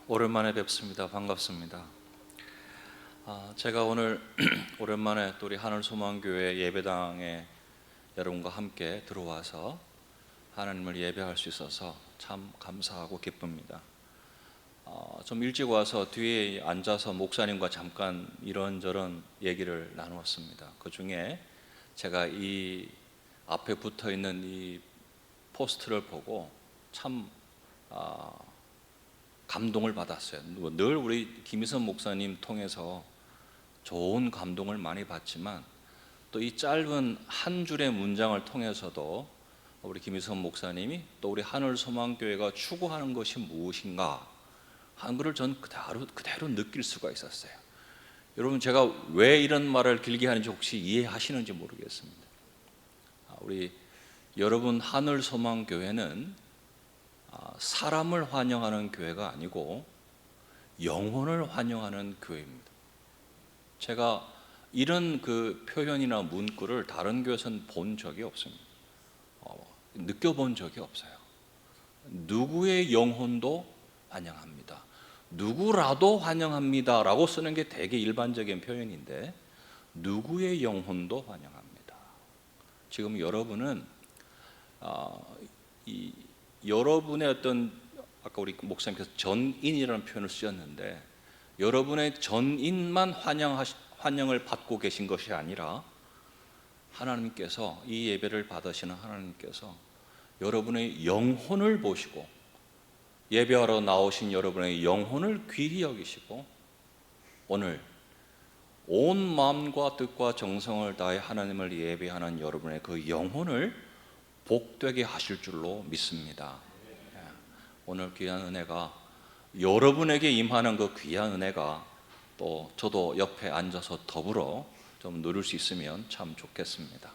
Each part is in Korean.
오랜만에 뵙습니다. 반갑습니다. 제가 오늘 오랜만에 또 우리 하늘소망교회 예배당에 여러분과 함께 들어와서 하나님을 예배할 수 있어서 참 감사하고 기쁩니다. 좀 일찍 와서 뒤에 앉아서 목사님과 잠깐 이런저런 얘기를 나누었습니다. 그 중에 제가 이 앞에 붙어 있는 이 포스트를 보고 참 감동을 받았어요. 늘 우리 김희선 목사님 통해서 좋은 감동을 많이 받지만 또 이 짧은 한 줄의 문장을 통해서도 우리 김희선 목사님이 또 우리 하늘소망교회가 추구하는 것이 무엇인가 하는 것을 전 그대로 느낄 수가 있었어요. 여러분, 제가 왜 이런 말을 길게 하는지 혹시 이해하시는지 모르겠습니다. 우리 여러분, 하늘소망교회는 사람을 환영하는 교회가 아니고 영혼을 환영하는 교회입니다. 제가 이런 그 표현이나 문구를 다른 교회에서는 본 적이 없습니다. 느껴본 적이 없어요. 누구의 영혼도 환영합니다. 누구라도 환영합니다 라고 쓰는 게 되게 일반적인 표현인데 누구의 영혼도 환영합니다. 지금 여러분은 여러분의 어떤, 아까 우리 목사님께서 전인이라는 표현을 쓰셨는데 여러분의 전인만 환영을 받고 계신 것이 아니라 하나님께서, 이 예배를 받으시는 하나님께서 여러분의 영혼을 보시고 예배하러 나오신 여러분의 영혼을 귀히 여기시고 오늘 온 마음과 뜻과 정성을 다해 하나님을 예배하는 여러분의 그 영혼을 복되게 하실 줄로 믿습니다. 오늘 귀한 은혜가 여러분에게 임하는 그 귀한 은혜가 또 저도 옆에 앉아서 더불어 좀 누릴 수 있으면 참 좋겠습니다.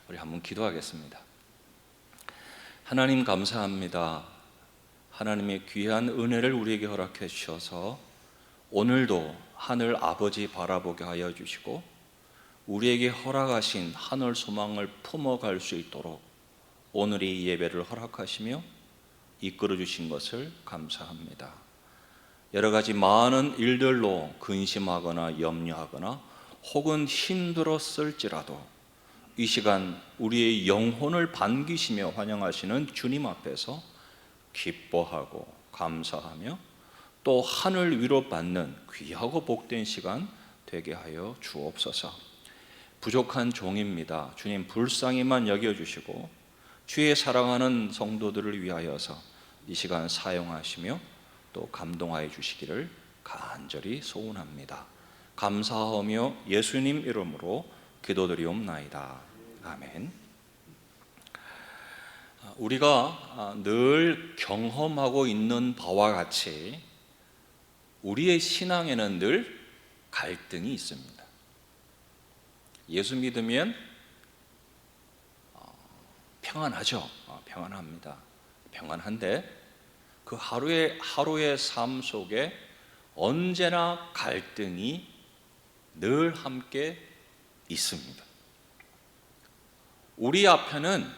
우리 한번 기도하겠습니다. 하나님, 감사합니다. 하나님의 귀한 은혜를 우리에게 허락해 주셔서 오늘도 하늘 아버지 바라보게 하여 주시고 우리에게 허락하신 하늘 소망을 품어갈 수 있도록 오늘 이 예배를 허락하시며 이끌어 주신 것을 감사합니다. 여러 가지 많은 일들로 근심하거나 염려하거나 혹은 힘들었을지라도 이 시간 우리의 영혼을 반기시며 환영하시는 주님 앞에서 기뻐하고 감사하며 또 하늘 위로 받는 귀하고 복된 시간 되게 하여 주옵소서. 부족한 종입니다. 주님, 불쌍히만 여겨주시고 주의 사랑하는 성도들을 위하여서 이 시간 사용하시며 또 감동하여 주시기를 간절히 소원합니다. 감사하며 예수님 이름으로 기도드리옵나이다. 아멘. 우리가 늘 경험하고 있는 바와 같이 우리의 신앙에는 늘 갈등이 있습니다. 예수 믿으면 평안하죠. 평안합니다. 평안한데 그 하루의 삶 속에 언제나 갈등이 늘 함께 있습니다. 우리 앞에는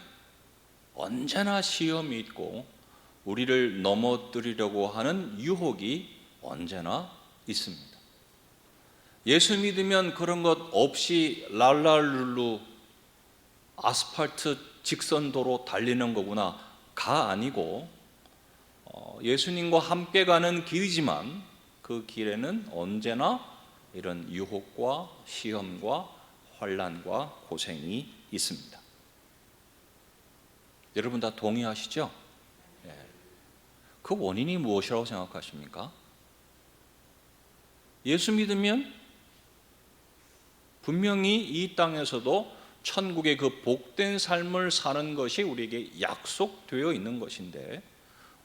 언제나 시험이 있고 우리를 넘어뜨리려고 하는 유혹이 언제나 있습니다. 예수 믿으면 그런 것 없이 랄랄룰루 아스팔트 직선도로 달리는 거구나가 아니고 예수님과 함께 가는 길이지만 그 길에는 언제나 이런 유혹과 시험과 환난과 고생이 있습니다. 여러분 다 동의하시죠? 그 원인이 무엇이라고 생각하십니까? 예수 믿으면 분명히 이 땅에서도 천국의 그 복된 삶을 사는 것이 우리에게 약속되어 있는 것인데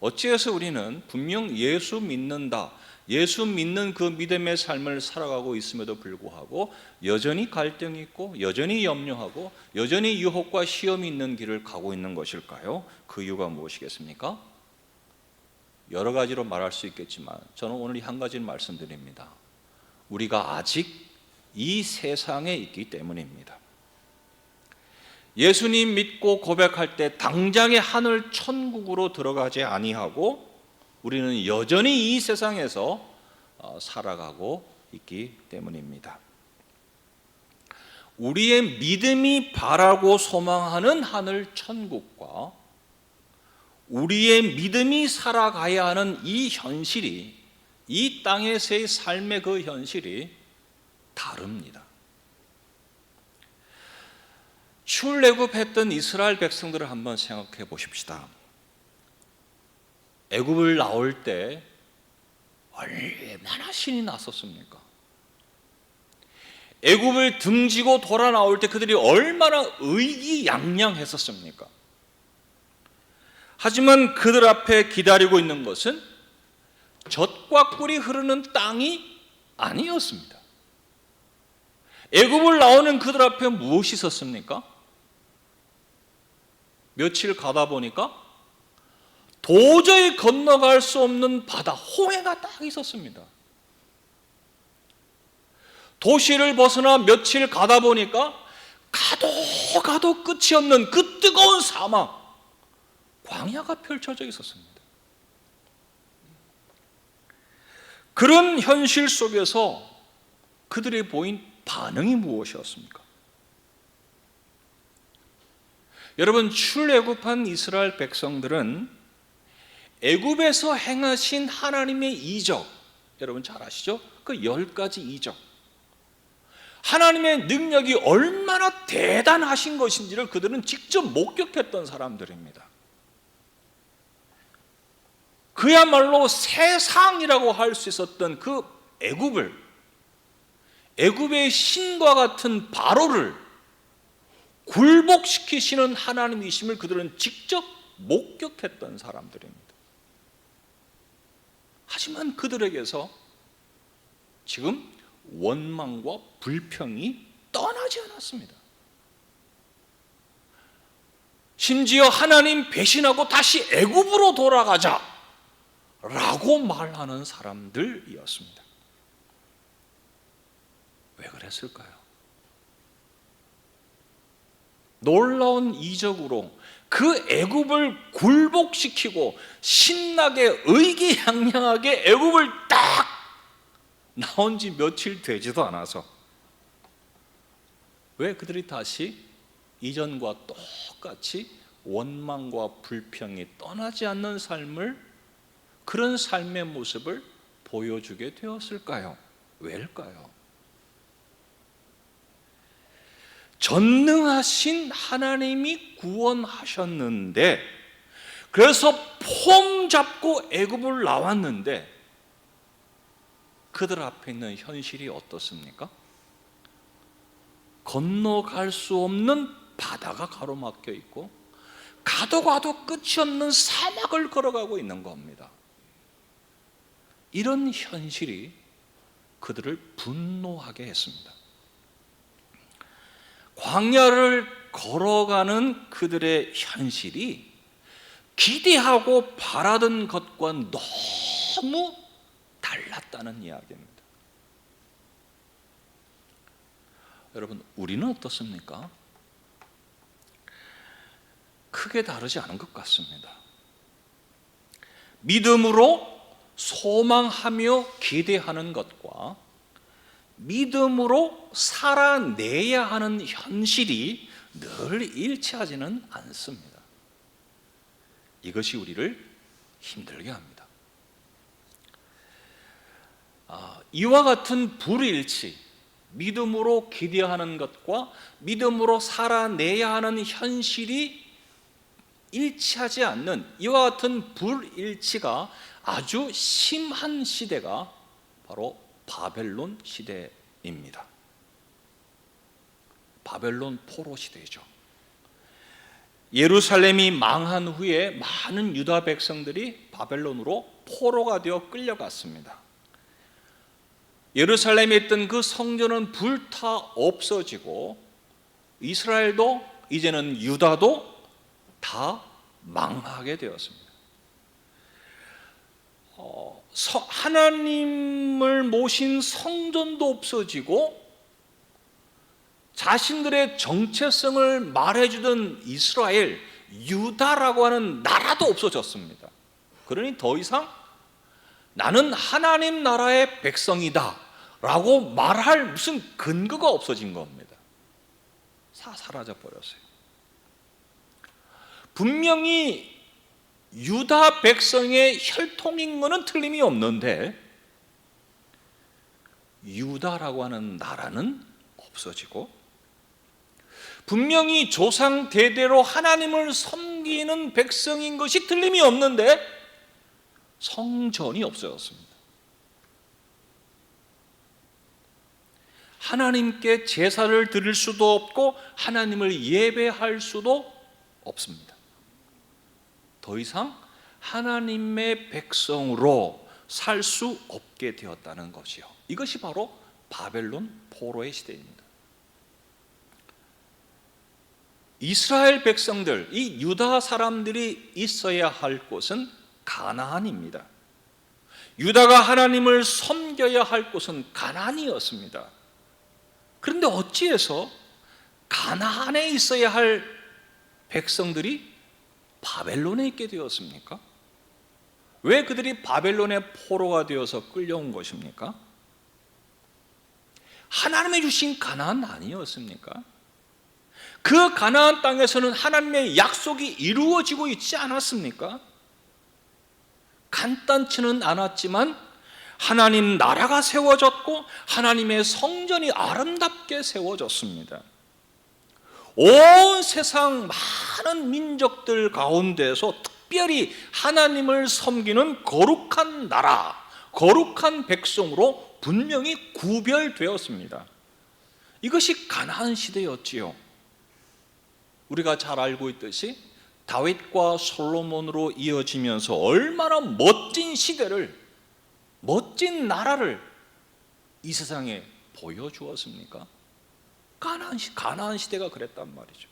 어찌해서 우리는 분명 예수 믿는다, 예수 믿는 그 믿음의 삶을 살아가고 있음에도 불구하고 여전히 갈등이 있고 여전히 염려하고 여전히 유혹과 시험이 있는 길을 가고 있는 것일까요? 그 이유가 무엇이겠습니까? 여러 가지로 말할 수 있겠지만 저는 오늘 한 가지를 말씀드립니다. 우리가 아직 이 세상에 있기 때문입니다. 예수님 믿고 고백할 때 당장에 하늘 천국으로 들어가지 아니하고 우리는 여전히 이 세상에서 살아가고 있기 때문입니다. 우리의 믿음이 바라고 소망하는 하늘 천국과 우리의 믿음이 살아가야 하는 이 현실이, 이 땅에서의 삶의 그 현실이 다릅니다. 출애굽했던 이스라엘 백성들을 한번 생각해 보십시다. 애굽을 나올 때 얼마나 신이 났었습니까? 애굽을 등지고 돌아 나올 때 그들이 얼마나 의기양양했었습니까? 하지만 그들 앞에 기다리고 있는 것은 젖과 꿀이 흐르는 땅이 아니었습니다. 애굽을 나오는 그들 앞에 무엇이 있었습니까? 며칠 가다 보니까 도저히 건너갈 수 없는 바다, 홍해가 딱 있었습니다. 도시를 벗어나 며칠 가다 보니까 가도 끝이 없는 그 뜨거운 사막, 광야가 펼쳐져 있었습니다. 그런 현실 속에서 그들이 보인 반응이 무엇이었습니까? 여러분, 출애굽한 이스라엘 백성들은 애굽에서 행하신 하나님의 이적, 여러분 잘 아시죠? 그 10가지 이적, 하나님의 능력이 얼마나 대단하신 것인지를 그들은 직접 목격했던 사람들입니다. 그야말로 세상이라고 할 수 있었던 그 애굽의 신과 같은 바로를 굴복시키시는 하나님이심을 그들은 직접 목격했던 사람들입니다. 하지만 그들에게서 지금 원망과 불평이 떠나지 않았습니다. 심지어 하나님 배신하고 다시 애굽으로 돌아가자 라고 말하는 사람들이었습니다. 왜 그랬을까요? 놀라운 이적으로 그 애굽을 굴복시키고 신나게 의기양양하게 애굽을 딱 나온 지 며칠 되지도 않아서 왜 그들이 다시 이전과 똑같이 원망과 불평이 떠나지 않는 삶을, 그런 삶의 모습을 보여주게 되었을까요? 왜일까요? 전능하신 하나님이 구원하셨는데, 그래서 폼 잡고 애굽을 나왔는데 그들 앞에 있는 현실이 어떻습니까? 건너갈 수 없는 바다가 가로막혀 있고 가도 끝이 없는 사막을 걸어가고 있는 겁니다. 이런 현실이 그들을 분노하게 했습니다. 광야를 걸어가는 그들의 현실이 기대하고 바라던 것과 너무 달랐다는 이야기입니다. 여러분, 우리는 어떻습니까? 크게 다르지 않은 것 같습니다. 믿음으로 소망하며 기대하는 것과 믿음으로 살아내야 하는 현실이 늘 일치하지는 않습니다. 이것이 우리를 힘들게 합니다. 이와 같은 불일치, 믿음으로 기대하는 것과 믿음으로 살아내야 하는 현실이 일치하지 않는 이와 같은 불일치가 아주 심한 시대가 바로 바벨론 시대입니다. 바벨론 포로 시대죠. 예루살렘이 망한 후에 많은 유다 백성들이 바벨론으로 포로가 되어 끌려갔습니다. 예루살렘에 있던 그 성전은 불타 없어지고 이스라엘도, 이제는 유다도 다 망하게 되었습니다. 하나님을 모신 성전도 없어지고 자신들의 정체성을 말해주던 이스라엘, 유다라고 하는 나라도 없어졌습니다. 그러니 더 이상 나는 하나님 나라의 백성이다 라고 말할 무슨 근거가 없어진 겁니다. 사라져 버렸어요. 분명히 유다 백성의 혈통인 것은 틀림이 없는데 유다라고 하는 나라는 없어지고, 분명히 조상 대대로 하나님을 섬기는 백성인 것이 틀림이 없는데 성전이 없어졌습니다. 하나님께 제사를 드릴 수도 없고 하나님을 예배할 수도 없습니다. 더 이상 하나님의 백성으로 살 수 없게 되었다는 것이요, 이것이 바로 바벨론 포로의 시대입니다. 이스라엘 백성들, 이 유다 사람들이 있어야 할 곳은 가나안입니다. 유다가 하나님을 섬겨야 할 곳은 가나안이었습니다. 그런데 어찌해서 가나안에 있어야 할 백성들이 바벨론에 있게 되었습니까? 왜 그들이 바벨론의 포로가 되어서 끌려온 것입니까? 하나님이 주신 가나안 아니었습니까? 그 가나안 땅에서는 하나님의 약속이 이루어지고 있지 않았습니까? 간단치는 않았지만 하나님 나라가 세워졌고 하나님의 성전이 아름답게 세워졌습니다. 온 세상 많은 민족들 가운데서 특별히 하나님을 섬기는 거룩한 나라, 거룩한 백성으로 분명히 구별되었습니다. 이것이 가나안 시대였지요. 우리가 잘 알고 있듯이 다윗과 솔로몬으로 이어지면서 얼마나 멋진 시대를, 멋진 나라를 이 세상에 보여주었습니까? 가나안 시대가 그랬단 말이죠.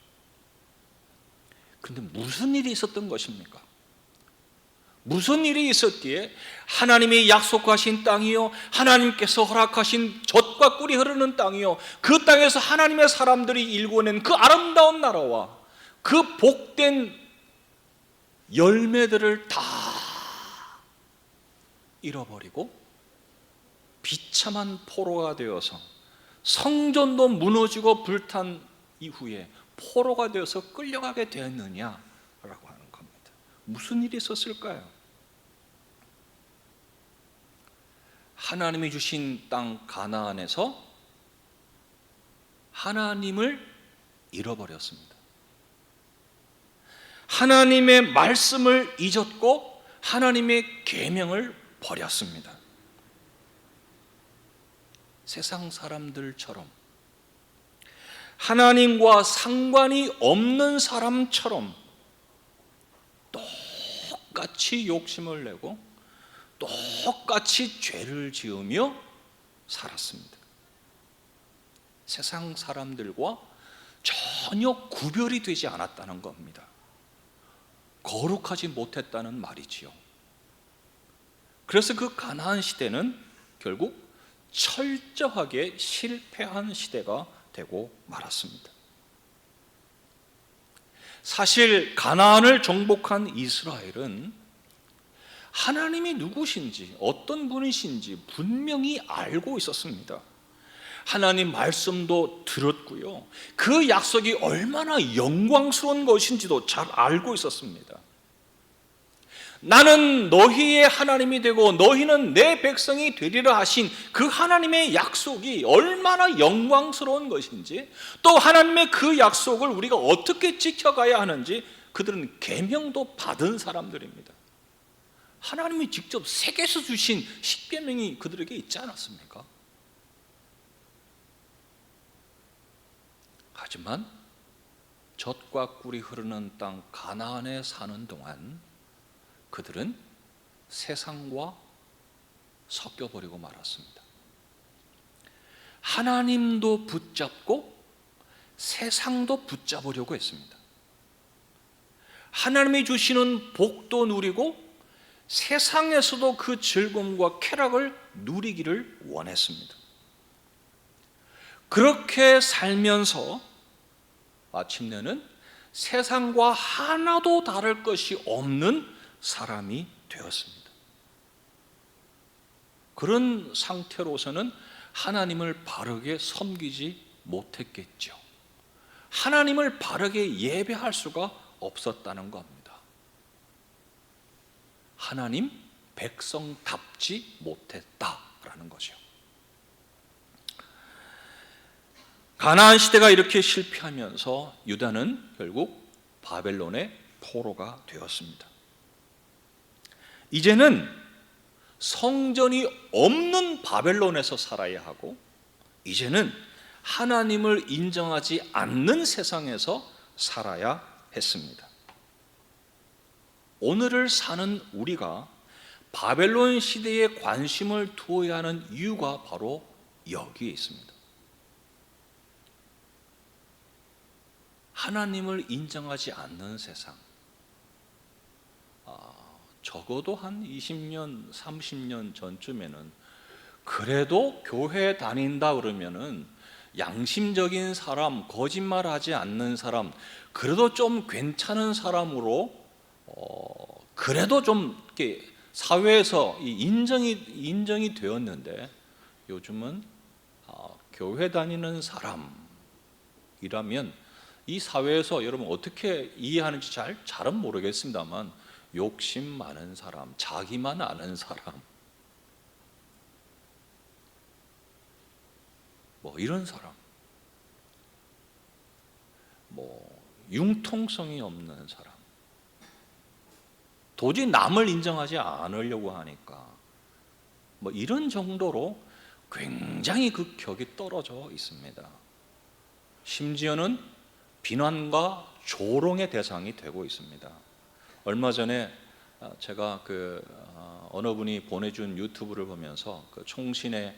그런데 무슨 일이 있었던 것입니까? 무슨 일이 있었기에 하나님이 약속하신 땅이요, 하나님께서 허락하신 젖과 꿀이 흐르는 땅이요, 그 땅에서 하나님의 사람들이 일궈낸 그 아름다운 나라와 그 복된 열매들을 다 잃어버리고 비참한 포로가 되어서 성전도 무너지고 불탄 이후에 포로가 되어서 끌려가게 되었느냐라고 하는 겁니다. 무슨 일이 있었을까요? 하나님이 주신 땅 가나안에서 하나님을 잃어버렸습니다. 하나님의 말씀을 잊었고 하나님의 계명을 버렸습니다. 세상 사람들처럼, 하나님과 상관이 없는 사람처럼 똑같이 욕심을 내고 똑같이 죄를 지으며 살았습니다. 세상 사람들과 전혀 구별이 되지 않았다는 겁니다. 거룩하지 못했다는 말이지요. 그래서 그 가나안 시대는 결국 철저하게 실패한 시대가 되고 말았습니다. 사실 가나안을 정복한 이스라엘은 하나님이 누구신지, 어떤 분이신지 분명히 알고 있었습니다. 하나님 말씀도 들었고요, 그 약속이 얼마나 영광스러운 것인지도 잘 알고 있었습니다. 나는 너희의 하나님이 되고 너희는 내 백성이 되리라 하신 그 하나님의 약속이 얼마나 영광스러운 것인지, 또 하나님의 그 약속을 우리가 어떻게 지켜가야 하는지 그들은 계명도 받은 사람들입니다. 하나님이 직접 세계에서 주신 십계명이 그들에게 있지 않았습니까? 하지만 젖과 꿀이 흐르는 땅 가나안에 사는 동안 그들은 세상과 섞여버리고 말았습니다. 하나님도 붙잡고 세상도 붙잡으려고 했습니다. 하나님이 주시는 복도 누리고 세상에서도 그 즐거움과 쾌락을 누리기를 원했습니다. 그렇게 살면서 마침내는 세상과 하나도 다를 것이 없는 사람이 되었습니다. 그런 상태로서는 하나님을 바르게 섬기지 못했겠죠. 하나님을 바르게 예배할 수가 없었다는 겁니다. 하나님 백성답지 못했다라는 거죠. 가나안 시대가 이렇게 실패하면서 유다는 결국 바벨론의 포로가 되었습니다. 이제는 성전이 없는 바벨론에서 살아야 하고, 이제는 하나님을 인정하지 않는 세상에서 살아야 했습니다. 오늘을 사는 우리가 바벨론 시대에 관심을 두어야 하는 이유가 바로 여기에 있습니다. 하나님을 인정하지 않는 세상. 적어도 한 20년, 30년 전쯤에는 그래도 교회 다닌다 그러면은 양심적인 사람, 거짓말하지 않는 사람, 그래도 좀 괜찮은 사람으로 그래도 좀 이렇게 사회에서 인정이 되었는데, 요즘은 교회 다니는 사람이라면 이 사회에서 여러분 어떻게 이해하는지 잘은 모르겠습니다만, 욕심 많은 사람, 자기만 아는 사람, 뭐 이런 사람, 뭐 융통성이 없는 사람, 도저히 남을 인정하지 않으려고 하니까 뭐 이런 정도로 굉장히 그 격이 떨어져 있습니다. 심지어는 비난과 조롱의 대상이 되고 있습니다. 얼마 전에 제가 어느 분이 보내준 유튜브를 보면서 그 총신의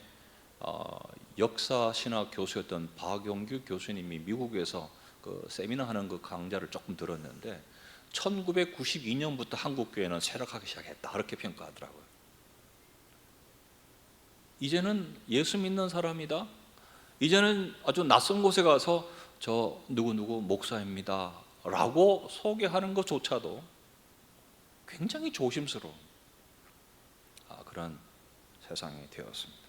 역사 신학 교수였던 박용규 교수님이 미국에서 그 세미나 하는 그 강좌를 조금 들었는데, 1992년부터 한국 교회는 쇠락하기 시작했다, 그렇게 평가하더라고요. 이제는 예수 믿는 사람이다, 이제는 아주 낯선 곳에 가서 저 누구누구 목사입니다 라고 소개하는 것조차도 굉장히 조심스러운 그런 세상이 되었습니다.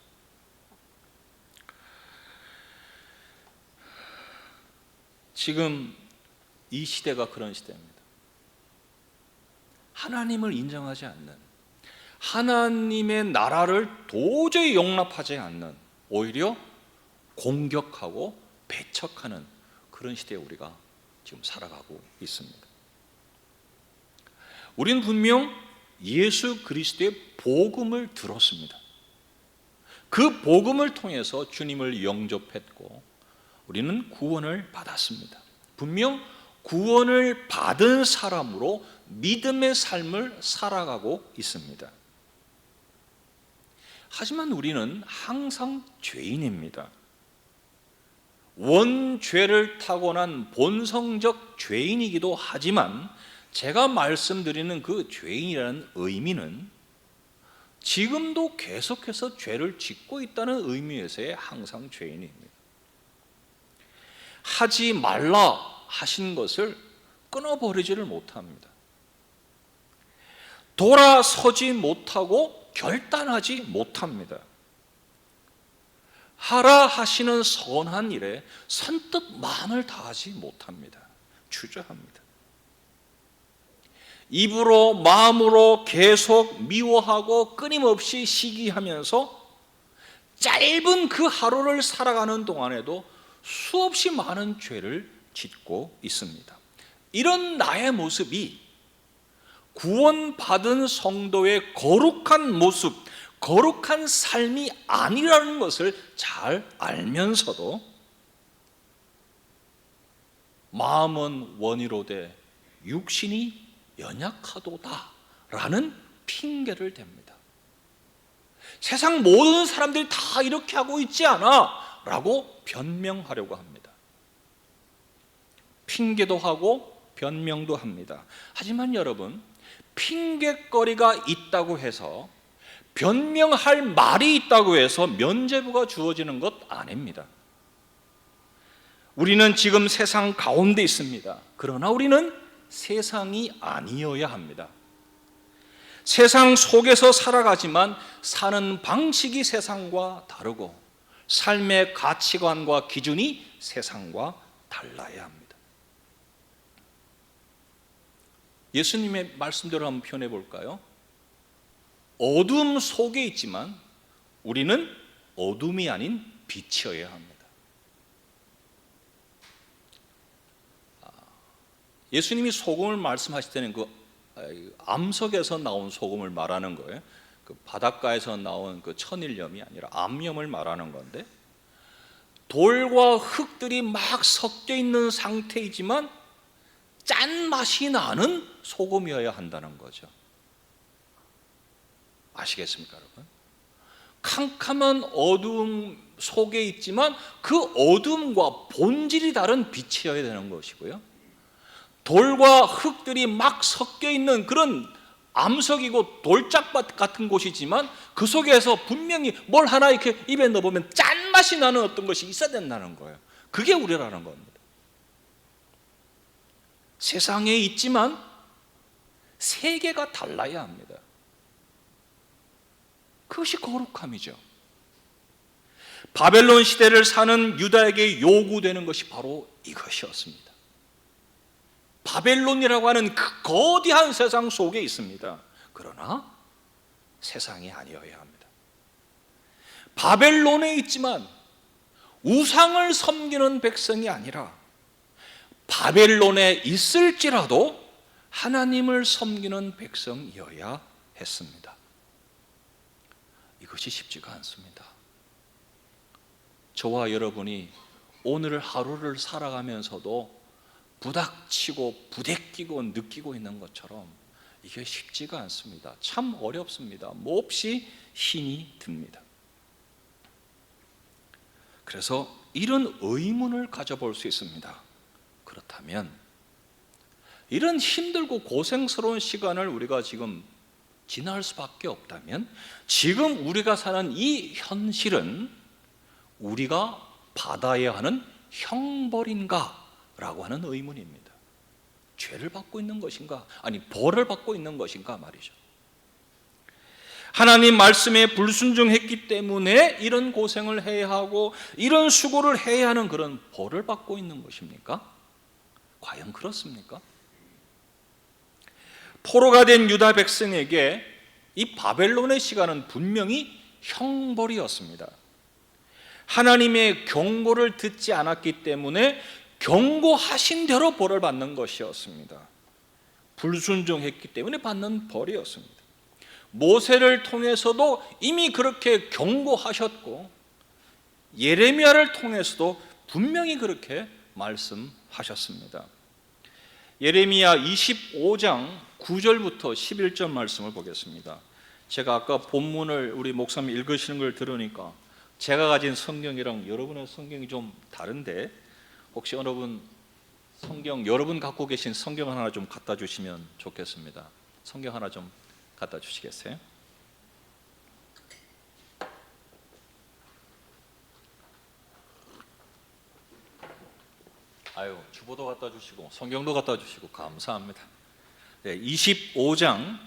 지금 이 시대가 그런 시대입니다. 하나님을 인정하지 않는, 하나님의 나라를 도저히 용납하지 않는, 오히려 공격하고 배척하는 그런 시대에 우리가 지금 살아가고 있습니다. 우리는 분명 예수 그리스도의 복음을 들었습니다. 그 복음을 통해서 주님을 영접했고 우리는 구원을 받았습니다. 분명 구원을 받은 사람으로 믿음의 삶을 살아가고 있습니다. 하지만 우리는 항상 죄인입니다. 원죄를 타고난 본성적 죄인이기도 하지만, 제가 말씀드리는 그 죄인이라는 의미는 지금도 계속해서 죄를 짓고 있다는 의미에서의 항상 죄인입니다. 하지 말라 하신 것을 끊어버리지를 못합니다. 돌아서지 못하고 결단하지 못합니다. 하라 하시는 선한 일에 선뜻 마음을 다하지 못합니다. 주저합니다. 입으로 마음으로 계속 미워하고 끊임없이 시기하면서 짧은 그 하루를 살아가는 동안에도 수없이 많은 죄를 짓고 있습니다. 이런 나의 모습이 구원받은 성도의 거룩한 모습, 거룩한 삶이 아니라는 것을 잘 알면서도 마음은 원이로되 육신이 연약하도다 라는 핑계를 댑니다. 세상 모든 사람들이 다 이렇게 하고 있지 않아 라고 변명하려고 합니다. 핑계도 하고 변명도 합니다. 하지만 여러분, 핑계거리가 있다고 해서, 변명할 말이 있다고 해서 면죄부가 주어지는 것 아닙니다. 우리는 지금 세상 가운데 있습니다. 그러나 우리는 세상이 아니어야 합니다. 세상 속에서 살아가지만 사는 방식이 세상과 다르고 삶의 가치관과 기준이 세상과 달라야 합니다. 예수님의 말씀대로 한번 표현해 볼까요? 어둠 속에 있지만 우리는 어둠이 아닌 빛이어야 합니다. 예수님이 소금을 말씀하실 때는 그 암석에서 나온 소금을 말하는 거예요. 그 바닷가에서 나온 그 천일염이 아니라 암염을 말하는 건데, 돌과 흙들이 막 섞여 있는 상태이지만 짠맛이 나는 소금이어야 한다는 거죠. 아시겠습니까, 여러분? 캄캄한 어둠 속에 있지만 그 어둠과 본질이 다른 빛이어야 되는 것이고요, 돌과 흙들이 막 섞여 있는 그런 암석이고 돌짝밭 같은 곳이지만 그 속에서 분명히 뭘 하나 이렇게 입에 넣어보면 짠맛이 나는 어떤 것이 있어야 된다는 거예요. 그게 우리라는 겁니다. 세상에 있지만 세계가 달라야 합니다. 그것이 거룩함이죠. 바벨론 시대를 사는 유다에게 요구되는 것이 바로 이것이었습니다. 바벨론이라고 하는 그 거대한 세상 속에 있습니다. 그러나 세상이 아니어야 합니다. 바벨론에 있지만 우상을 섬기는 백성이 아니라 바벨론에 있을지라도 하나님을 섬기는 백성이어야 했습니다. 이것이 쉽지가 않습니다. 저와 여러분이 오늘 하루를 살아가면서도 부닥치고 부대끼고 느끼고 있는 것처럼 이게 쉽지가 않습니다. 참 어렵습니다. 몹시 힘이 듭니다. 그래서 이런 의문을 가져볼 수 있습니다. 그렇다면 이런 힘들고 고생스러운 시간을 우리가 지금 지날 수밖에 없다면 지금 우리가 사는 이 현실은 우리가 받아야 하는 형벌인가? 라고 하는 의문입니다. 죄를 받고 있는 것인가? 아니 벌을 받고 있는 것인가 말이죠. 하나님 말씀에 불순종했기 때문에 이런 고생을 해야 하고 이런 수고를 해야 하는 그런 벌을 받고 있는 것입니까? 과연 그렇습니까? 포로가 된 유다 백성에게 이 바벨론의 시간은 분명히 형벌이었습니다. 하나님의 경고를 듣지 않았기 때문에 경고하신 대로 벌을 받는 것이었습니다. 불순종했기 때문에 받는 벌이었습니다. 모세를 통해서도 이미 그렇게 경고하셨고 예레미야를 통해서도 분명히 그렇게 말씀하셨습니다. 예레미야 25장 9절부터 11절 말씀을 보겠습니다. 제가 아까 본문을 우리 목사님 읽으시는 걸 들으니까 제가 가진 성경이랑 여러분의 성경이 좀 다른데 혹시 여러분 갖고 계신 성경 하나 좀 갖다 주시면 좋겠습니다. 성경 하나 좀 갖다 주시겠어요? 아유, 주보도 갖다 주시고 성경도 갖다 주시고 감사합니다. 25장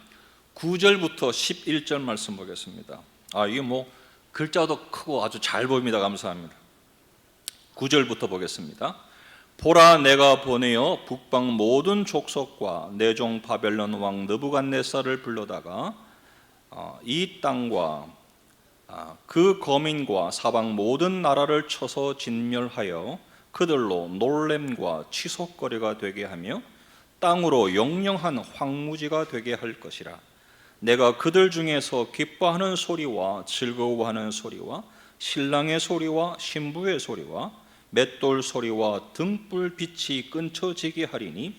9절부터 11절 말씀 보겠습니다. 이게 뭐 글자도 크고 아주 잘 보입니다. 감사합니다. 9절부터 보겠습니다. 보라, 내가 보내어 북방 모든 족속과 내 종 바벨론 왕 느부갓네살을 불러다가 이 땅과 그 거민과 사방 모든 나라를 쳐서 진멸하여 그들로 놀램과 치솟거리가 되게 하며 땅으로 영영한 황무지가 되게 할 것이라. 내가 그들 중에서 기뻐하는 소리와 즐거워하는 소리와 신랑의 소리와 신부의 소리와 맷돌 소리와 등불 빛이 끊쳐지게 하리니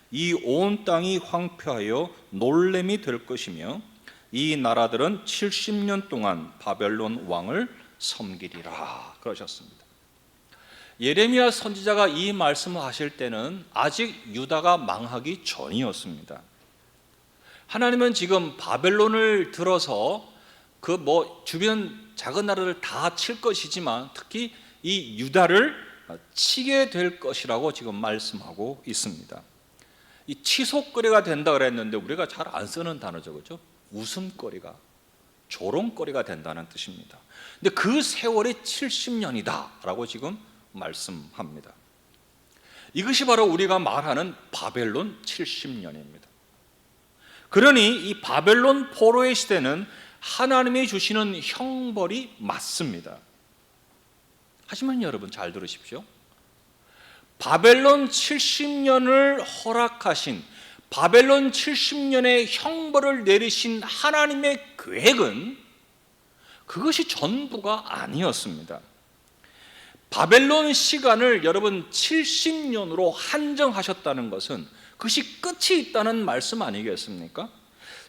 이 온 땅이 황폐하여 놀램이 될 것이며 이 나라들은 70년 동안 바벨론 왕을 섬기리라 그러셨습니다. 예레미야 선지자가 이 말씀을 하실 때는 아직 유다가 망하기 전이었습니다. 하나님은 지금 바벨론을 들어서 그 주변 작은 나라를 다 칠 것이지만 특히 이 유다를 치게 될 것이라고 지금 말씀하고 있습니다. 이 치솟거리가 된다 그랬는데 우리가 잘 안 쓰는 단어죠, 그렇죠? 웃음거리가, 조롱거리가 된다는 뜻입니다. 근데 그 세월이 70년이다 라고 지금 말씀합니다. 이것이 바로 우리가 말하는 바벨론 70년입니다. 그러니 이 바벨론 포로의 시대는 하나님이 주시는 형벌이 맞습니다. 하지만 여러분 잘 들으십시오. 바벨론 70년을 허락하신, 바벨론 70년의 형벌을 내리신 하나님의 계획은 그것이 전부가 아니었습니다. 바벨론 시간을 여러분 70년으로 한정하셨다는 것은 그것이 끝이 있다는 말씀 아니겠습니까?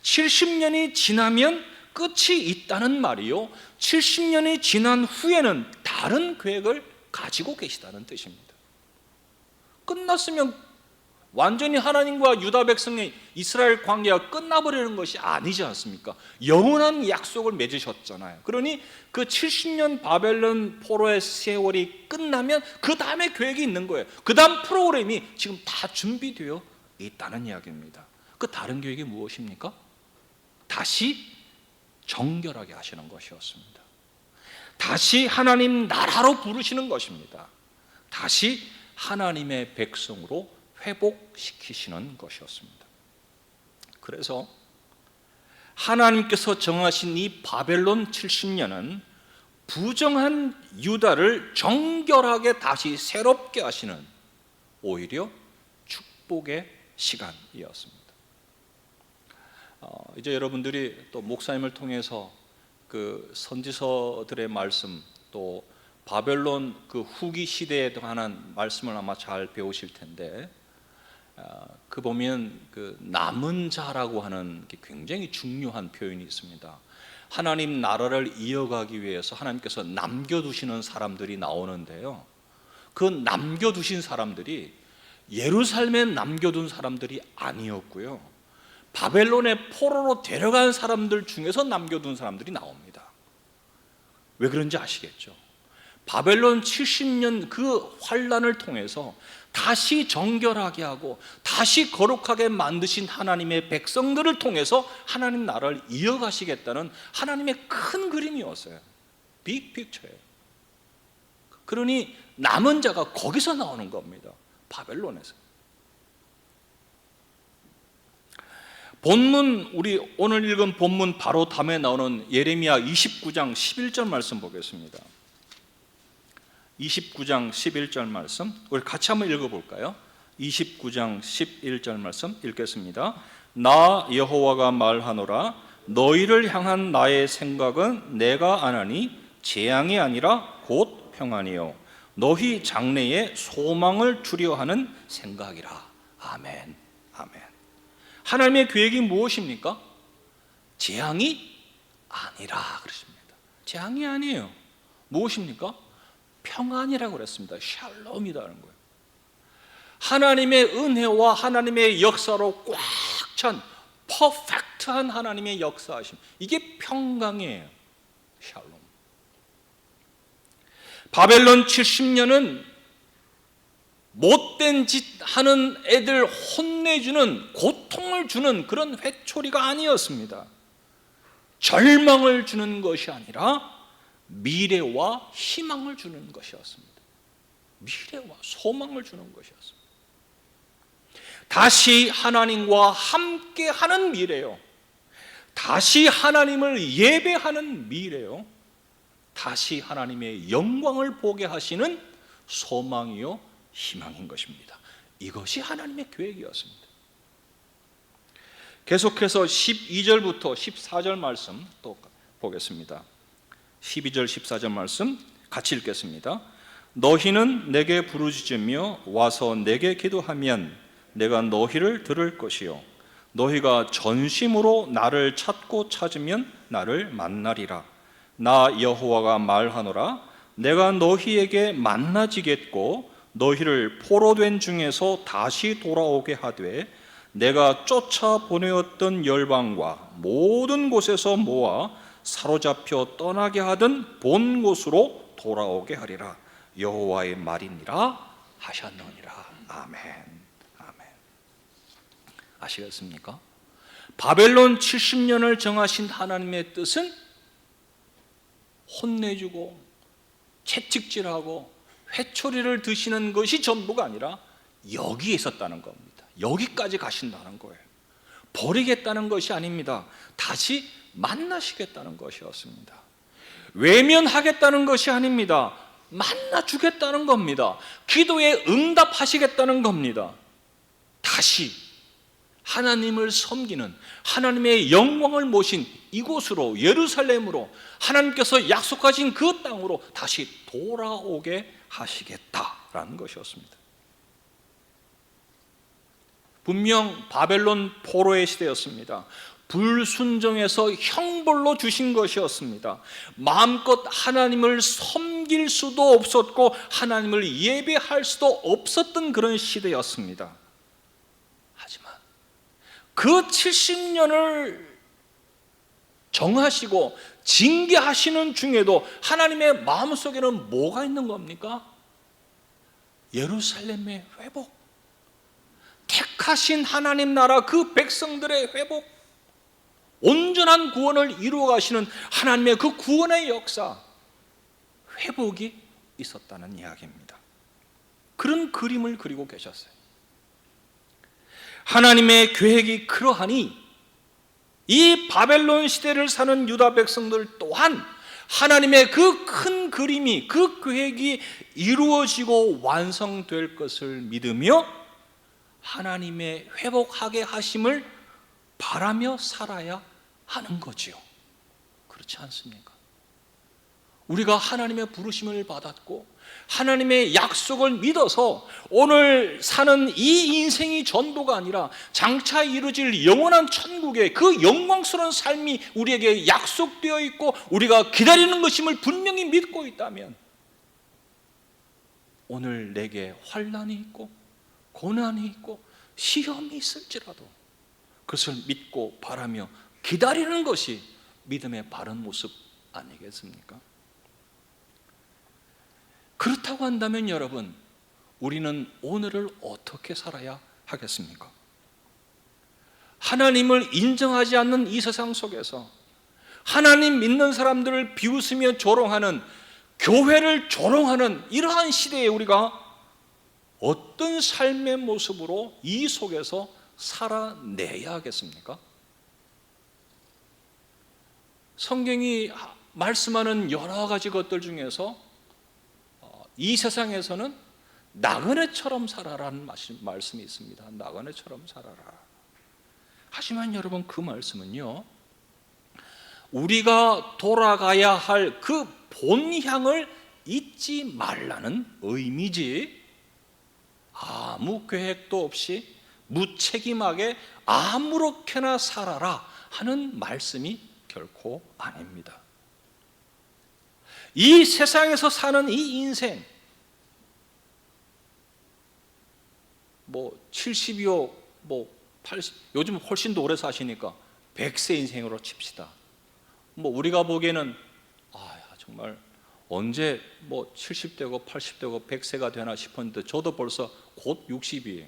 70년이 지나면 끝이 있다는 말이요, 70년이 지난 후에는 다른 계획을 가지고 계시다는 뜻입니다. 끝났으면 완전히 하나님과 유다 백성의 이스라엘 관계가 끝나버리는 것이 아니지 않습니까? 영원한 약속을 맺으셨잖아요. 그러니 그 70년 바벨론 포로의 세월이 끝나면 그 다음에 계획이 있는 거예요. 그 다음 프로그램이 지금 다 준비되어 있다는 이야기입니다. 그 다른 계획이 무엇입니까? 다시 정결하게 하시는 것이었습니다. 다시 하나님 나라로 부르시는 것입니다. 다시 하나님의 백성으로 회복시키시는 것이었습니다. 그래서 하나님께서 정하신 이 바벨론 70년은 부정한 유다를 정결하게 다시 새롭게 하시는 오히려 축복의 시간이었습니다. 이제 여러분들이 또 목사님을 통해서 그 선지서들의 말씀, 또 바벨론 그 후기 시대에 관한 말씀을 아마 잘 배우실 텐데, 그 보면 그 남은 자라고 하는 게 굉장히 중요한 표현이 있습니다. 하나님 나라를 이어가기 위해서 하나님께서 남겨두시는 사람들이 나오는데요, 그 남겨두신 사람들이 예루살렘에 남겨둔 사람들이 아니었고요, 바벨론의 포로로 데려간 사람들 중에서 남겨둔 사람들이 나옵니다. 왜 그런지 아시겠죠? 바벨론 70년 그 환란을 통해서 다시 정결하게 하고 다시 거룩하게 만드신 하나님의 백성들을 통해서 하나님 나라를 이어가시겠다는 하나님의 큰 그림이었어요. 빅 픽처예요. 그러니 남은 자가 거기서 나오는 겁니다. 바벨론에서. 본문, 우리 오늘 읽은 본문 바로 다음에 나오는 예레미야 29장 11절 말씀 보겠습니다. 29장 11절 말씀 우리 같이 한번 읽어볼까요? 29장 11절 말씀 읽겠습니다. 나 여호와가 말하노라, 너희를 향한 나의 생각은 내가 아나니 재앙이 아니라 곧 평안이요 너희 장래에 소망을 주려 하는 생각이라. 아멘, 아멘. 하나님의 계획이 무엇입니까? 재앙이 아니라 그러십니다. 재앙이 아니에요. 무엇입니까? 평안이라고 그랬습니다. 샬롬이라는 거예요. 하나님의 은혜와 하나님의 역사로 꽉 찬 퍼펙트한 하나님의 역사하심, 이게 평강이에요. 샬롬. 바벨론 70년은 못된 짓 하는 애들 혼내주는, 고통을 주는 그런 회초리가 아니었습니다. 절망을 주는 것이 아니라 미래와 희망을 주는 것이었습니다. 미래와 소망을 주는 것이었습니다. 다시 하나님과 함께하는 미래요, 다시 하나님을 예배하는 미래요, 다시 하나님의 영광을 보게 하시는 소망이요 희망인 것입니다. 이것이 하나님의 계획이었습니다. 계속해서 12절부터 14절 말씀 또 보겠습니다. 12절 14절 말씀 같이 읽겠습니다. 너희는 내게 부르짖으며 와서 내게 기도하면 내가 너희를 들을 것이요 너희가 전심으로 나를 찾고 찾으면 나를 만나리라. 나 여호와가 말하노라, 내가 너희에게 만나지겠고 너희를 포로된 중에서 다시 돌아오게 하되 내가 쫓아보내었던 열방과 모든 곳에서 모아 사로잡혀 떠나게 하던 본 곳으로 돌아오게 하리라. 여호와의 말이니라 하셨느니라. 아멘, 아멘. 아시겠습니까? 바벨론 70년을 정하신 하나님의 뜻은 혼내주고 채찍질하고 회초리를 드시는 것이 전부가 아니라 여기에 있었다는 겁니다. 여기까지 가신다는 거예요. 버리겠다는 것이 아닙니다. 다시 만나시겠다는 것이었습니다. 외면하겠다는 것이 아닙니다. 만나주겠다는 겁니다. 기도에 응답하시겠다는 겁니다. 다시 하나님을 섬기는, 하나님의 영광을 모신 이곳으로, 예루살렘으로, 하나님께서 약속하신 그 땅으로 다시 돌아오게 하시겠다라는 것이었습니다. 분명 바벨론 포로의 시대였습니다. 불순종해서 형벌로 주신 것이었습니다. 마음껏 하나님을 섬길 수도 없었고 하나님을 예배할 수도 없었던 그런 시대였습니다. 하지만 그 70년을 정하시고 징계하시는 중에도 하나님의 마음속에는 뭐가 있는 겁니까? 예루살렘의 회복, 택하신 하나님 나라 그 백성들의 회복, 온전한 구원을 이루어 가시는 하나님의 그 구원의 역사, 회복이 있었다는 이야기입니다. 그런 그림을 그리고 계셨어요. 하나님의 계획이 그러하니 이 바벨론 시대를 사는 유다 백성들 또한 하나님의 그 큰 그림이, 그 계획이 이루어지고 완성될 것을 믿으며 하나님의 회복하게 하심을 바라며 살아야 하는 거지요. 그렇지 않습니까? 우리가 하나님의 부르심을 받았고 하나님의 약속을 믿어서 오늘 사는 이 인생이 전부가 아니라 장차 이루어질 영원한 천국의 그 영광스러운 삶이 우리에게 약속되어 있고 우리가 기다리는 것임을 분명히 믿고 있다면, 오늘 내게 환난이 있고 고난이 있고 시험이 있을지라도 그것을 믿고 바라며 기다리는 것이 믿음의 바른 모습 아니겠습니까? 그렇다고 한다면 여러분, 우리는 오늘을 어떻게 살아야 하겠습니까? 하나님을 인정하지 않는 이 세상 속에서 하나님 믿는 사람들을 비웃으며 조롱하는, 교회를 조롱하는 이러한 시대에 우리가 어떤 삶의 모습으로 이 속에서 살아내야 하겠습니까? 성경이 말씀하는 여러 가지 것들 중에서 이 세상에서는 나그네처럼 살아라는 말씀이 있습니다. 나그네처럼 살아라. 하지만 여러분, 그 말씀은요, 우리가 돌아가야 할 그 본향을 잊지 말라는 의미지, 아무 계획도 없이 무책임하게 아무렇게나 살아라 하는 말씀이 결코 아닙니다. 이 세상에서 사는 이 인생, 70이요, 80, 요즘 훨씬 더 오래 사시니까 100세 인생으로 칩시다. 우리가 보기에는 정말 언제 70대고 80대고 100세가 되나 싶었는데 저도 벌써 곧 60이에요.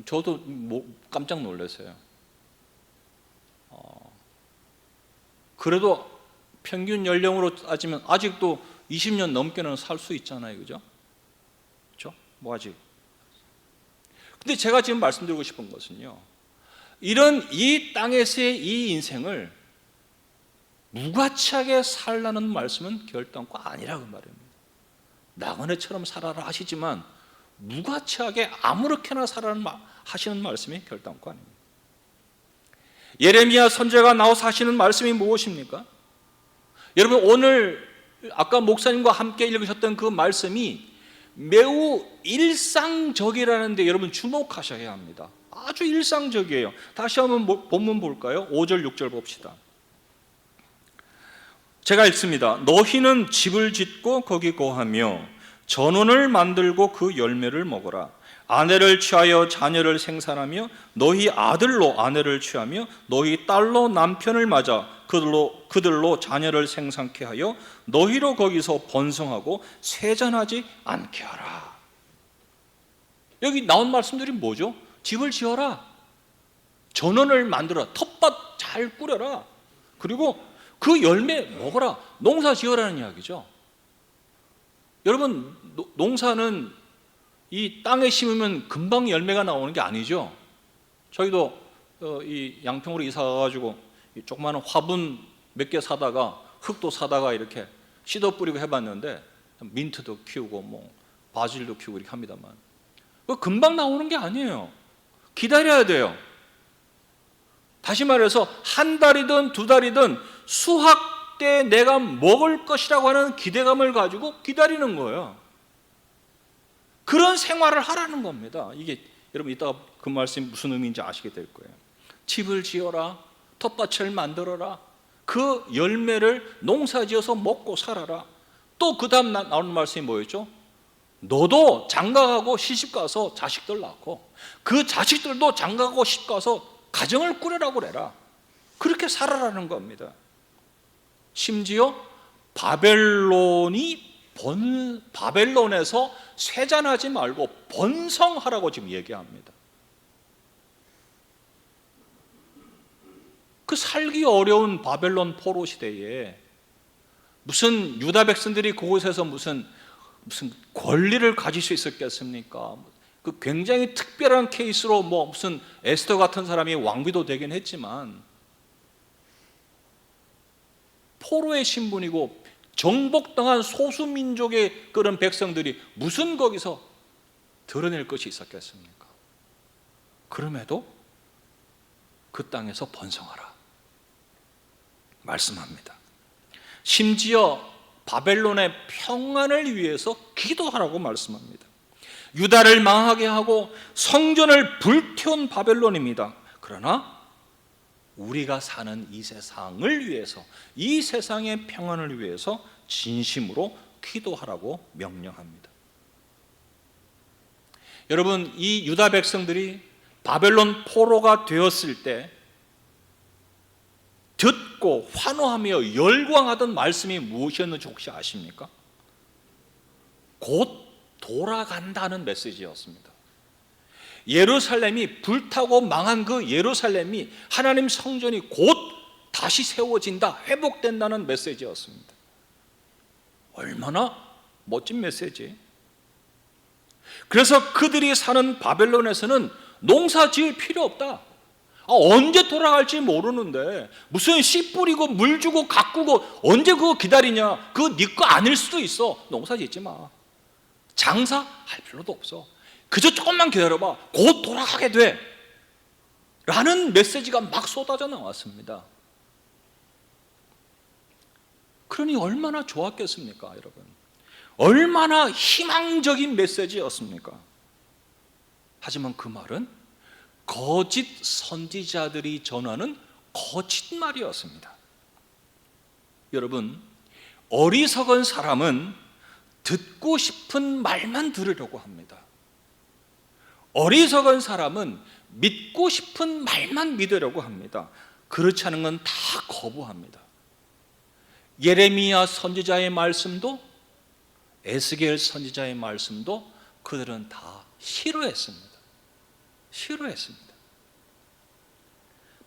저도 깜짝 놀랐어요. 그래도 평균 연령으로 따지면 아직도 20년 넘게는 살 수 있잖아요. 그죠? 그렇죠? 아직. 근데 제가 지금 말씀드리고 싶은 것은요, 이런 이 땅에서의 이 인생을 무가치하게 살라는 말씀은 결단코 아니라고 말입니다. 나그네처럼 살아라 하시지만 무가치하게 아무렇게나 살아라는 하시는 말씀이 결단코 아닙니다. 예레미야 선지자가 나와서 하시는 말씀이 무엇입니까? 여러분, 오늘 아까 목사님과 함께 읽으셨던 그 말씀이 매우 일상적이라는데 여러분 주목하셔야 합니다. 아주 일상적이에요. 다시 한번 본문 볼까요? 5절 6절 봅시다. 제가 읽습니다. 너희는 집을 짓고 거기 거하며 전원을 만들고 그 열매를 먹어라. 아내를 취하여 자녀를 생산하며 너희 아들로 아내를 취하며 너희 딸로 남편을 맞아 그들로 자녀를 생산케 하여 너희로 거기서 번성하고 쇠잔하지 않게 하라. 여기 나온 말씀들이 뭐죠? 집을 지어라, 전원을 만들어라, 텃밭 잘 꾸려라, 그리고 그 열매 먹어라. 농사 지어라는 이야기죠. 여러분, 농사는 이 땅에 심으면 금방 열매가 나오는 게 아니죠. 저희도 이 양평으로 이사 가가지고 조그마한 화분 몇 개 사다가 흙도 사다가 이렇게 씨도 뿌리고 해봤는데, 민트도 키우고 뭐 바질도 키우고 이렇게 합니다만, 그 금방 나오는 게 아니에요. 기다려야 돼요. 다시 말해서 한 달이든 두 달이든 수확 때 내가 먹을 것이라고 하는 기대감을 가지고 기다리는 거예요. 그런 생활을 하라는 겁니다. 이게 여러분 이따가 그 말씀이 무슨 의미인지 아시게 될 거예요. 집을 지어라, 텃밭을 만들어라, 그 열매를 농사지어서 먹고 살아라. 또 그 다음 나오는 말씀이 뭐였죠? 너도 장가가고 시집가서 자식들 낳고 그 자식들도 장가가고 시집가서 가정을 꾸려라고 그래라. 그렇게 살아라는 겁니다. 심지어 바벨론에서 쇠잔하지 말고 번성하라고 지금 얘기합니다. 그 살기 어려운 바벨론 포로 시대에 무슨 유다 백성들이 그곳에서 무슨 권리를 가질 수 있었겠습니까? 그 굉장히 특별한 케이스로 뭐 무슨 에스더 같은 사람이 왕비도 되긴 했지만, 포로의 신분이고 정복당한 소수민족의 그런 백성들이 무슨 거기서 드러낼 것이 있었겠습니까? 그럼에도 그 땅에서 번성하라 말씀합니다. 심지어 바벨론의 평안을 위해서 기도하라고 말씀합니다. 유다를 망하게 하고 성전을 불태운 바벨론입니다. 그러나 우리가 사는 이 세상을 위해서, 이 세상의 평안을 위해서 진심으로 기도하라고 명령합니다. 여러분, 이 유다 백성들이 바벨론 포로가 되었을 때 듣고 환호하며 열광하던 말씀이 무엇이었는지 혹시 아십니까? 곧 돌아간다는 메시지였습니다. 예루살렘이 불타고 망한 그 예루살렘이, 하나님 성전이 곧 다시 세워진다, 회복된다는 메시지였습니다. 얼마나 멋진 메시지. 그래서 그들이 사는 바벨론에서는 농사 지을 필요 없다. 언제 돌아갈지 모르는데 무슨 씨 뿌리고 물 주고 가꾸고 언제 그거 기다리냐. 그거 네 거 아닐 수도 있어. 농사 짓지 마. 장사할 필요도 없어. 그저 조금만 기다려봐. 곧 돌아가게 돼. 라는 메시지가 막 쏟아져 나왔습니다. 그러니 얼마나 좋았겠습니까, 여러분? 얼마나 희망적인 메시지였습니까? 하지만 그 말은 거짓 선지자들이 전하는 거짓말이었습니다. 여러분, 어리석은 사람은 듣고 싶은 말만 들으려고 합니다. 어리석은 사람은 믿고 싶은 말만 믿으려고 합니다. 그렇지 않은 건 다 거부합니다. 예레미야 선지자의 말씀도 에스겔 선지자의 말씀도 그들은 다 싫어했습니다.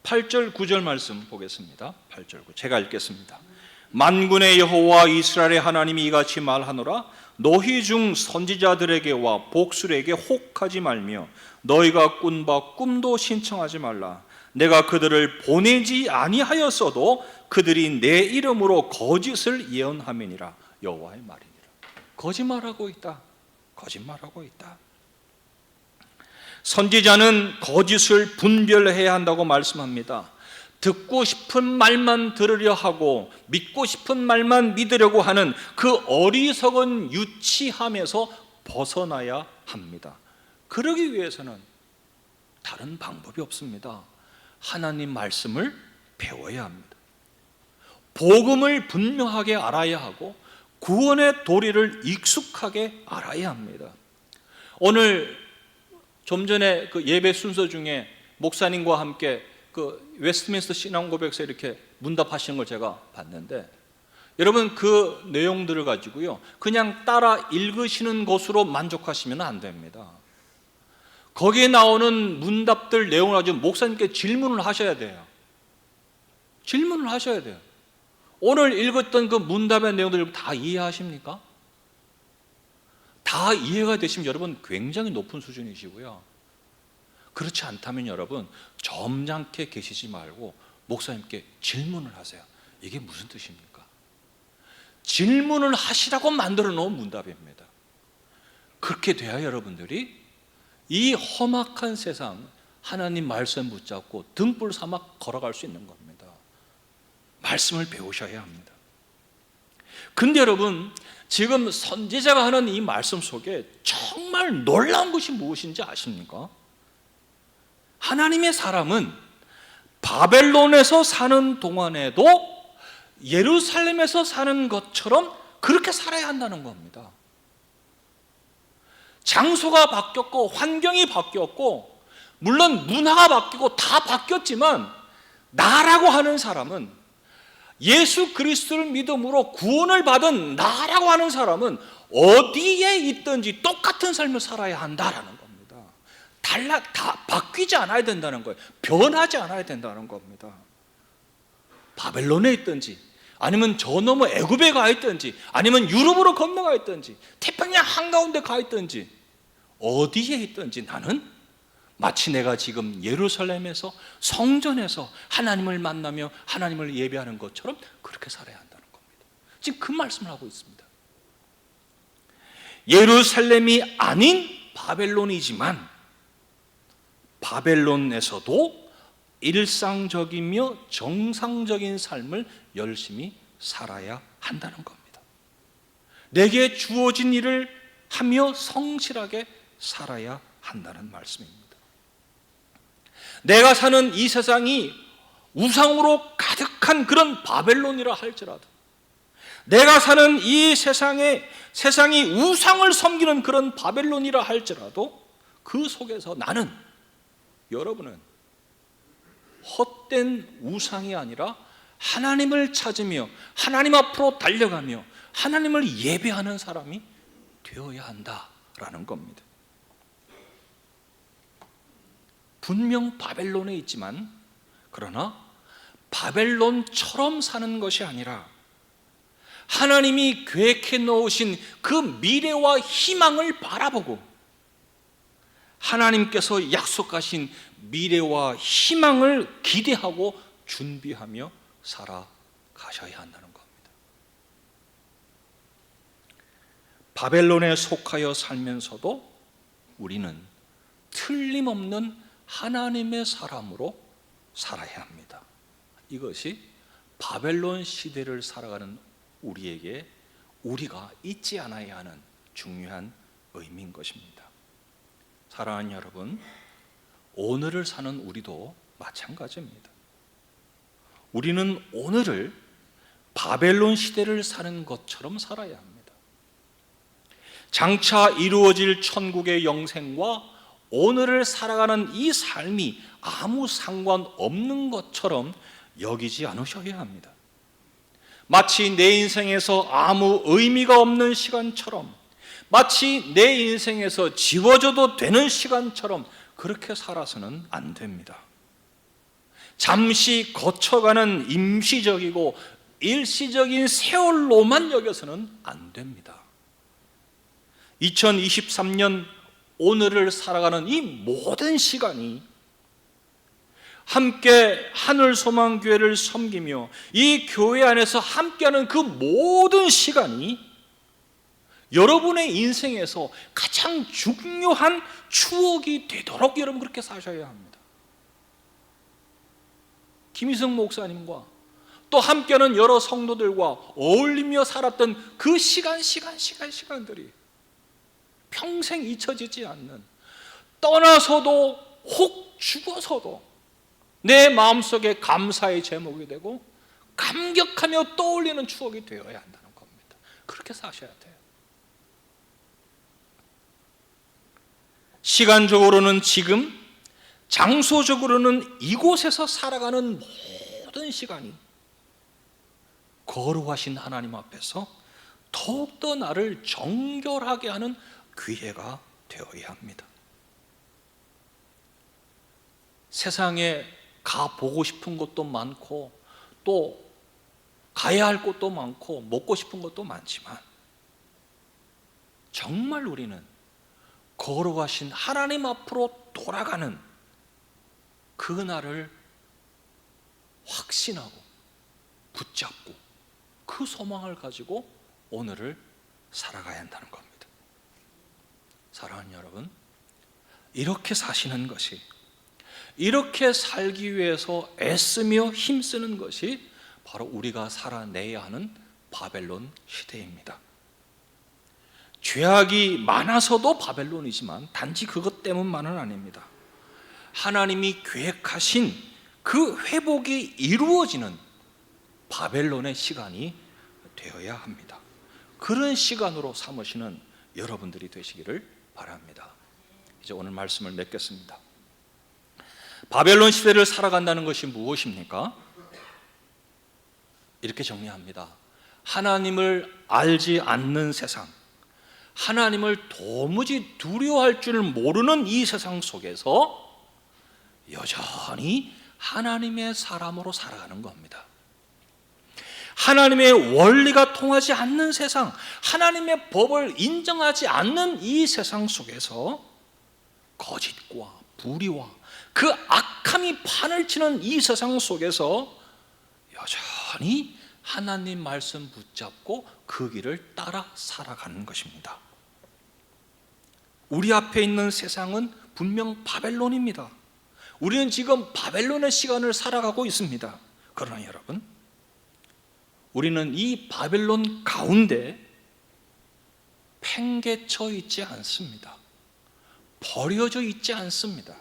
8절 9절 말씀 보겠습니다. 8절 9절 제가 읽겠습니다. 만군의 여호와 이스라엘의 하나님이 이같이 말하노라. 너희 중 선지자들에게와 복술에게 혹하지 말며 너희가 꾼 바 꿈도 신청하지 말라. 내가 그들을 보내지 아니하였어도 그들이 내 이름으로 거짓을 예언함이니라. 여호와의 말이니라. 거짓말하고 있다. 선지자는 거짓을 분별해야 한다고 말씀합니다. 듣고 싶은 말만 들으려 하고 믿고 싶은 말만 믿으려고 하는 그 어리석은 유치함에서 벗어나야 합니다. 그러기 위해서는 다른 방법이 없습니다. 하나님 말씀을 배워야 합니다. 복음을 분명하게 알아야 하고 구원의 도리를 익숙하게 알아야 합니다. 오늘 좀 전에 그 예배 순서 중에 목사님과 함께 그 웨스트민스터 신앙고백서 이렇게 문답하시는 걸 제가 봤는데, 여러분 그 내용들을 가지고요 그냥 따라 읽으시는 것으로 만족하시면 안 됩니다. 거기에 나오는 문답들 내용을 가지고 목사님께 질문을 하셔야 돼요. 오늘 읽었던 그 문답의 내용들 다 이해하십니까? 다 이해가 되시면 여러분 굉장히 높은 수준이시고요. 그렇지 않다면 여러분 점잖게 계시지 말고 목사님께 질문을 하세요. 이게 무슨 뜻입니까? 질문을 하시라고 만들어 놓은 문답입니다. 그렇게 돼야 여러분들이 이 험악한 세상 하나님 말씀 붙잡고 등불 삼아 걸어갈 수 있는 겁니다. 말씀을 배우셔야 합니다. 근데 여러분 지금 선지자가 하는 이 말씀 속에 정말 놀라운 것이 무엇인지 아십니까? 하나님의 사람은 바벨론에서 사는 동안에도 예루살렘에서 사는 것처럼 그렇게 살아야 한다는 겁니다. 장소가 바뀌었고 환경이 바뀌었고 물론 문화가 바뀌고 다 바뀌었지만 나라고 하는 사람은, 예수 그리스도를 믿음으로 구원을 받은 나라고 하는 사람은 어디에 있든지 똑같은 삶을 살아야 한다라는 겁니다. 다 바뀌지 않아야 된다는 거예요. 변하지 않아야 된다는 겁니다. 바벨론에 있든지 아니면 저 너머 애굽에 가 있든지 아니면 유럽으로 건너가 있든지 태평양 한가운데 가 있든지 어디에 있든지 나는 마치 내가 지금 예루살렘에서 성전에서 하나님을 만나며 하나님을 예배하는 것처럼 그렇게 살아야 한다는 겁니다. 지금 그 말씀을 하고 있습니다. 예루살렘이 아닌 바벨론이지만 바벨론에서도 일상적이며 정상적인 삶을 열심히 살아야 한다는 겁니다. 내게 주어진 일을 하며 성실하게 살아야 한다는 말씀입니다. 내가 사는 이 세상이 우상으로 가득한 그런 바벨론이라 할지라도, 내가 사는 이 세상이 우상을 섬기는 그런 바벨론이라 할지라도 그 속에서 나는, 여러분은 헛된 우상이 아니라 하나님을 찾으며 하나님 앞으로 달려가며 하나님을 예배하는 사람이 되어야 한다라는 겁니다. 분명 바벨론에 있지만 그러나 바벨론처럼 사는 것이 아니라 하나님이 계획해 놓으신 그 미래와 희망을 바라보고 하나님께서 약속하신 미래와 희망을 기대하고 준비하며 살아가셔야 한다는 겁니다. 바벨론에 속하여 살면서도 우리는 틀림없는 하나님의 사람으로 살아야 합니다. 이것이 바벨론 시대를 살아가는 우리에게 우리가 잊지 않아야 하는 중요한 의미인 것입니다. 사랑하는 여러분, 오늘을 사는 우리도 마찬가지입니다. 우리는 오늘을 바벨론 시대를 사는 것처럼 살아야 합니다. 장차 이루어질 천국의 영생과 오늘을 살아가는 이 삶이 아무 상관없는 것처럼 여기지 않으셔야 합니다. 마치 내 인생에서 아무 의미가 없는 시간처럼, 마치 내 인생에서 지워져도 되는 시간처럼 그렇게 살아서는 안 됩니다. 잠시 거쳐가는 임시적이고 일시적인 세월로만 여겨서는 안 됩니다. 2023년 오늘을 살아가는 이 모든 시간이 함께 하늘소망교회를 섬기며 이 교회 안에서 함께하는 그 모든 시간이 여러분의 인생에서 가장 중요한 추억이 되도록 여러분 그렇게 사셔야 합니다. 김희성 목사님과 또 함께하는 여러 성도들과 어울리며 살았던 그 시간들이 평생 잊혀지지 않는, 떠나서도 혹 죽어서도 내 마음속에 감사의 제목이 되고 감격하며 떠올리는 추억이 되어야 한다는 겁니다. 그렇게 사셔야 돼요. 시간적으로는 지금, 장소적으로는 이곳에서 살아가는 모든 시간이 거룩하신 하나님 앞에서 더욱더 나를 정결하게 하는 기회가 되어야 합니다. 세상에 가보고 싶은 곳도 많고 또 가야 할 곳도 많고 먹고 싶은 것도 많지만 정말 우리는 걸어가신 하나님 앞으로 돌아가는 그날을 확신하고 붙잡고 그 소망을 가지고 오늘을 살아가야 한다는 겁니다. 사랑하는 여러분, 이렇게 사시는 것이, 이렇게 살기 위해서 애쓰며 힘쓰는 것이 바로 우리가 살아내야 하는 바벨론 시대입니다. 죄악이 많아서도 바벨론이지만 단지 그것 때문만은 아닙니다. 하나님이 계획하신 그 회복이 이루어지는 바벨론의 시간이 되어야 합니다. 그런 시간으로 삼으시는 여러분들이 되시기를 바랍니다. 이제 오늘 말씀을 맺겠습니다. 바벨론 시대를 살아간다는 것이 무엇입니까? 이렇게 정리합니다. 하나님을 알지 않는 세상, 하나님을 도무지 두려워할 줄 모르는 이 세상 속에서 여전히 하나님의 사람으로 살아가는 겁니다. 하나님의 원리가 통하지 않는 세상, 하나님의 법을 인정하지 않는 이 세상 속에서 거짓과 불의와 그 악함이 판을 치는 이 세상 속에서 여전히 하나님 말씀 붙잡고 그 길을 따라 살아가는 것입니다. 우리 앞에 있는 세상은 분명 바벨론입니다. 우리는 지금 바벨론의 시간을 살아가고 있습니다. 그러나 여러분, 우리는 이 바벨론 가운데 팽개쳐 있지 않습니다. 버려져 있지 않습니다.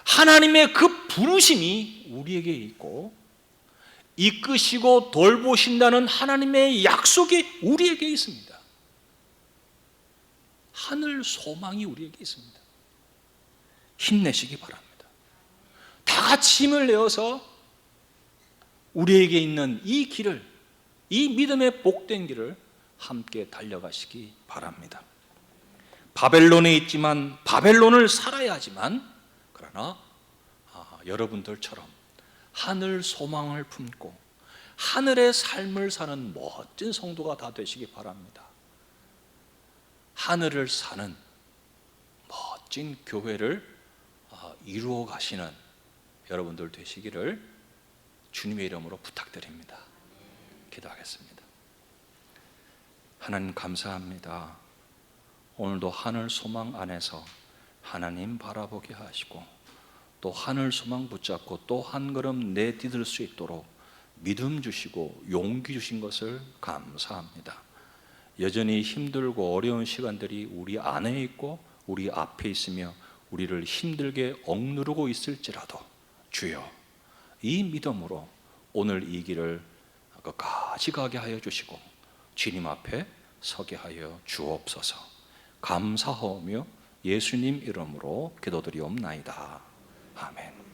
하나님의 그 부르심이 우리에게 있고 이끄시고 돌보신다는 하나님의 약속이 우리에게 있습니다. 하늘 소망이 우리에게 있습니다. 힘내시기 바랍니다. 다 같이 힘을 내어서 우리에게 있는 이 길을, 이 믿음의 복된 길을 함께 달려가시기 바랍니다. 바벨론에 있지만 바벨론을 살아야 하지만, 그러나 여러분들처럼 하늘 소망을 품고 하늘의 삶을 사는 멋진 성도가 다 되시기 바랍니다. 하늘을 사는 멋진 교회를 이루어 가시는 여러분들 되시기를 주님의 이름으로 부탁드립니다. 기도하겠습니다. 하나님 감사합니다. 오늘도 하늘 소망 안에서 하나님 바라보게 하시고 또 하늘 소망 붙잡고 또 한 걸음 내디딜 수 있도록 믿음 주시고 용기 주신 것을 감사합니다. 여전히 힘들고 어려운 시간들이 우리 안에 있고 우리 앞에 있으며 우리를 힘들게 억누르고 있을지라도 주여, 이 믿음으로 오늘 이 길을 끝까지 가게 하여 주시고 주님 앞에 서게 하여 주옵소서. 감사하며 예수님 이름으로 기도드리옵나이다. 아멘.